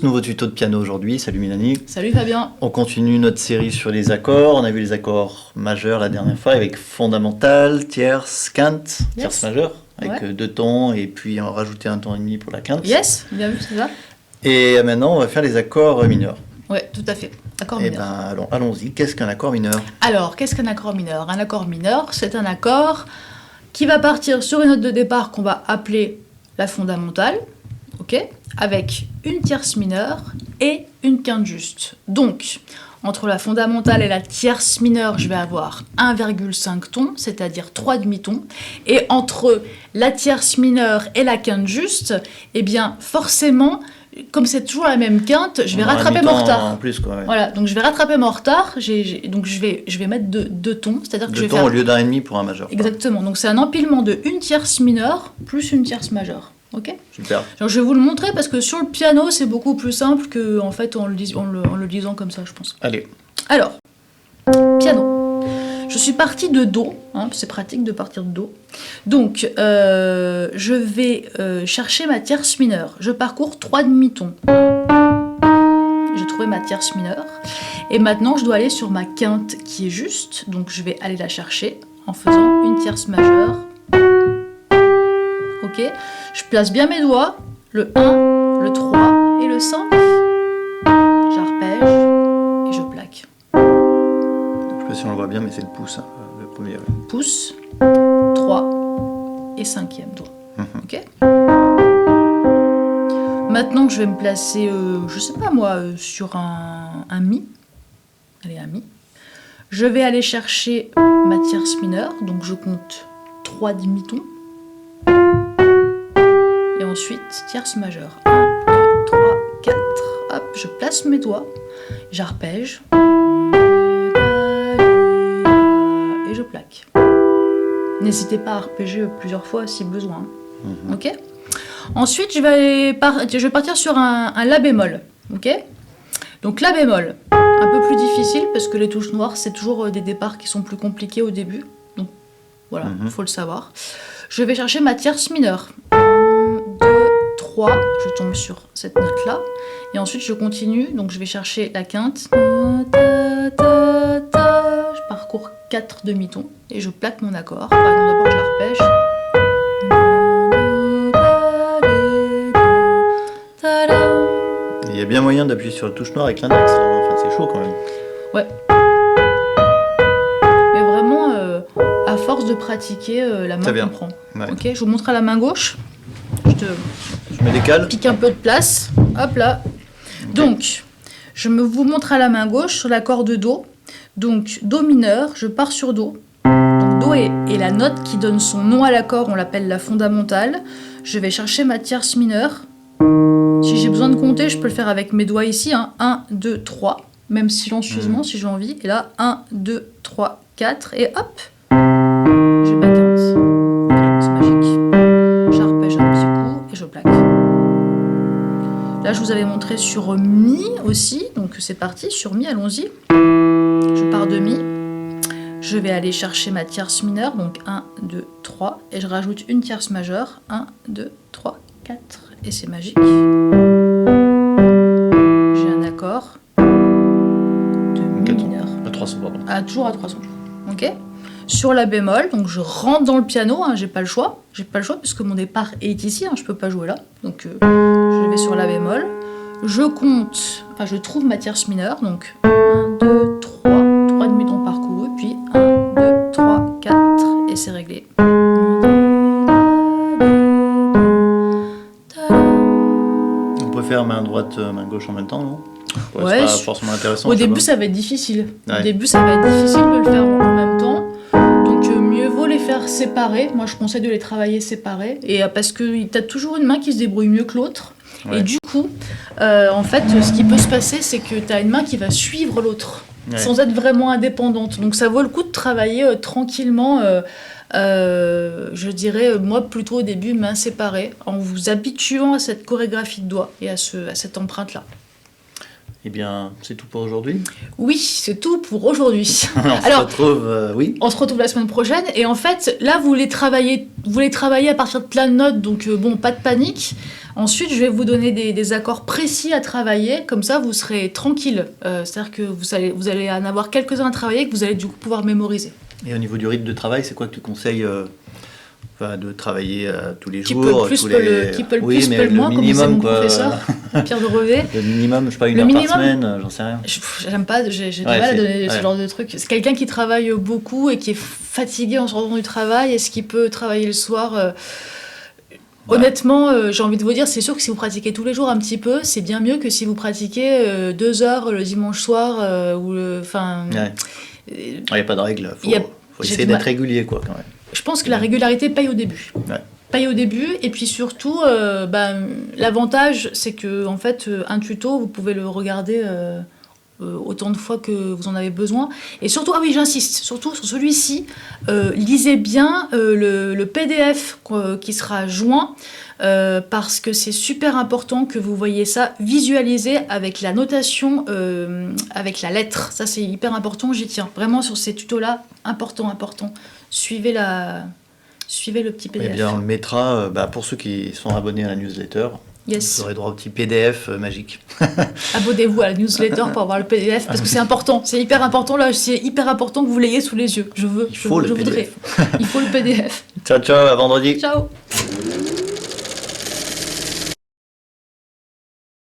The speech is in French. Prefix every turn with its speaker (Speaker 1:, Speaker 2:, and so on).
Speaker 1: Nouveau tuto de piano aujourd'hui, salut Mélanie.
Speaker 2: Salut Fabien.
Speaker 1: On continue notre série sur les accords. On a vu les accords majeurs la dernière fois avec fondamental, tierce, quinte, tierce majeure, avec deux tons et puis on rajoutait un ton et demi pour la quinte.
Speaker 2: Yes, bien vu, c'est ça.
Speaker 1: Et maintenant on va faire les accords mineurs.
Speaker 2: Ouais, tout à fait. Accord mineur.
Speaker 1: Ben allons-y, qu'est-ce qu'un accord mineur?
Speaker 2: Alors, qu'est-ce qu'un accord mineur? Un accord mineur, c'est un accord qui va partir sur une note de départ qu'on va appeler la fondamentale, ok, avec une tierce mineure et une quinte juste. Donc, entre la fondamentale et la tierce mineure, je vais avoir 1,5 ton, c'est-à-dire 3 demi-tons. Et entre la tierce mineure et la quinte juste, eh bien, forcément, comme c'est toujours la même quinte, je vais rattraper mon retard.
Speaker 1: En plus, quoi, ouais.
Speaker 2: Voilà, donc je vais rattraper mon retard. Donc je vais mettre deux tons, c'est-à-dire que je vais
Speaker 1: tons
Speaker 2: faire...
Speaker 1: au lieu d'un et demi pour un majeur.
Speaker 2: Exactement, donc c'est un empilement de une tierce mineure plus une tierce majeure. Ok.
Speaker 1: Super.
Speaker 2: Alors, je vais vous le montrer parce que sur le piano, c'est beaucoup plus simple que en fait en le disant comme ça, je pense.
Speaker 1: Allez.
Speaker 2: Alors, piano. Je suis partie de Do, hein, c'est pratique de partir de Do. Donc, je vais chercher ma tierce mineure. Je parcours 3 demi-tons. J'ai trouvé ma tierce mineure. Et maintenant, je dois aller sur ma quinte qui est juste. Donc, je vais aller la chercher en faisant une tierce majeure. Ok, je place bien mes doigts, le 1, le 3 et le 5. J'arpège et je plaque.
Speaker 1: Je sais pas si on le voit bien, mais c'est le pouce, hein, le premier. Ouais.
Speaker 2: Pouce, 3 et 5e doigt. Ok. Maintenant, je vais me placer, je sais pas moi, sur un Mi. Allez, un Mi. Je vais aller chercher ma tierce mineure, donc je compte 3 demi-tons. Et ensuite, tierce majeure. 1, 2, 3, 4. Hop, je place mes doigts, j'arpège. Et je plaque. N'hésitez pas à arpéger plusieurs fois si besoin. Ok. Ensuite, je vais partir sur un La bémol. Ok. Donc La bémol, un peu plus difficile parce que les touches noires, c'est toujours des départs qui sont plus compliqués au début. Donc voilà, il faut le savoir. Je vais chercher ma tierce mineure. 1, 2, 3, je tombe sur cette note-là. Et ensuite, je continue. Donc, je vais chercher la quinte. Je parcours 4 demi-tons et je plaque mon accord. Enfin, non, d'abord, je l'arpège.
Speaker 1: Il y a bien moyen d'appuyer sur la touche noire avec l'index. Enfin, c'est chaud quand même.
Speaker 2: Ouais. Mais vraiment, à force de pratiquer, la main comprend.
Speaker 1: Ouais.
Speaker 2: Ok, je vous montre à la main gauche.
Speaker 1: Je me décale.
Speaker 2: Pique un peu de place. Hop là. Okay. Donc, vous montre à la main gauche sur l'accord de Do. Donc, Do mineur, je pars sur Do. Donc, Do est la note qui donne son nom à l'accord, on l'appelle la fondamentale. Je vais chercher ma tierce mineure. Si j'ai besoin de compter, je peux le faire avec mes doigts ici. Hein. 1, 2, 3. Même silencieusement si j'ai envie. Et là, 1, 2, 3, 4. Et hop, j'ai ma quinte. C'est magique. J'arpège un petit coup et je plaque. Là, je vous avais montré sur Mi aussi. Donc, c'est parti. Sur Mi, allons-y. Je pars de Mi. Je vais aller chercher ma tierce mineure. Donc, 1, 2, 3. Et je rajoute une tierce majeure. 1, 2, 3, 4. Et c'est magique. J'ai un accord de Mi mineur.
Speaker 1: À 300, pardon.
Speaker 2: Toujours à 300. Ok. Sur La bémol, donc je rentre dans le piano, hein, j'ai pas le choix. J'ai pas le choix puisque mon départ est ici, hein, je peux pas jouer là. Donc je vais sur La bémol. Je compte, enfin je trouve ma tierce mineure, donc 1, 2, 3, 3 demi-tons parcourus, puis 1, 2, 3, 4, et c'est réglé.
Speaker 1: On peut faire main droite, main gauche en même temps, non?
Speaker 2: Ouais,
Speaker 1: c'est pas forcément intéressant.
Speaker 2: Au début, ça va être difficile.
Speaker 1: Ouais.
Speaker 2: Au début, ça va être difficile de le faire en même temps. Donc, mieux vaut les faire séparés. Moi, je conseille de les travailler séparés. Et parce que tu as toujours une main qui se débrouille mieux que l'autre. Ouais. Et du coup, en fait, ce qui peut se passer, c'est que tu as une main qui va suivre l'autre, sans être vraiment indépendante. Donc, ça vaut le coup de travailler tranquillement. Je dirais, moi, plutôt au début, main séparée, en vous habituant à cette chorégraphie de doigts et à cette empreinte-là.
Speaker 1: Eh bien, c'est tout pour aujourd'hui.
Speaker 2: Oui, c'est tout pour aujourd'hui.
Speaker 1: On se retrouve, oui.
Speaker 2: On se retrouve la semaine prochaine. Et en fait, là, vous voulez travailler à partir de plein de notes, donc bon, pas de panique. Ensuite, je vais vous donner des accords précis à travailler. Comme ça, vous serez tranquille. C'est-à-dire que vous allez en avoir quelques-uns à travailler que vous allez du coup pouvoir mémoriser.
Speaker 1: Et au niveau du rythme de travail, c'est quoi que tu conseilles de travailler tous les
Speaker 2: Qui
Speaker 1: jours,
Speaker 2: peut le plus, qui peut le plus, peut le moins, comme disait mon professeur, Pierre de Revet.
Speaker 1: Le minimum, je sais pas, une heure par semaine, j'en sais rien.
Speaker 2: J'aime pas, j'ai du mal à donner ce genre de truc. C'est quelqu'un qui travaille beaucoup et qui est fatigué en sortant du travail. Est-ce qu'il peut travailler le soir Honnêtement, j'ai envie de vous dire, c'est sûr que si vous pratiquez tous les jours un petit peu, c'est bien mieux que si vous pratiquez 2 heures le dimanche soir
Speaker 1: Il n'y a pas de règle, faut essayer d'être régulier, quoi, quand même.
Speaker 2: Je pense que la régularité paye au début.
Speaker 1: Ouais.
Speaker 2: Paye au début, et puis surtout, l'avantage, c'est que en fait, un tuto, vous pouvez le regarder autant de fois que vous en avez besoin. Et surtout, ah oui, j'insiste, surtout sur celui-ci, lisez bien le PDF qui sera joint, parce que c'est super important que vous voyez ça visualisé avec la notation, avec la lettre. Ça, c'est hyper important, j'y tiens. Vraiment, sur ces tutos-là, important. Suivez le petit PDF.
Speaker 1: Eh bien, on le mettra pour ceux qui sont abonnés à la newsletter.
Speaker 2: Yes.
Speaker 1: Vous aurez droit au petit PDF magique.
Speaker 2: Abonnez-vous à la newsletter pour avoir le PDF, parce que c'est important. C'est hyper important, là. C'est hyper important que vous l'ayez sous les yeux. Il faut le PDF. Il faut le PDF.
Speaker 1: Ciao, à vendredi.
Speaker 2: Ciao.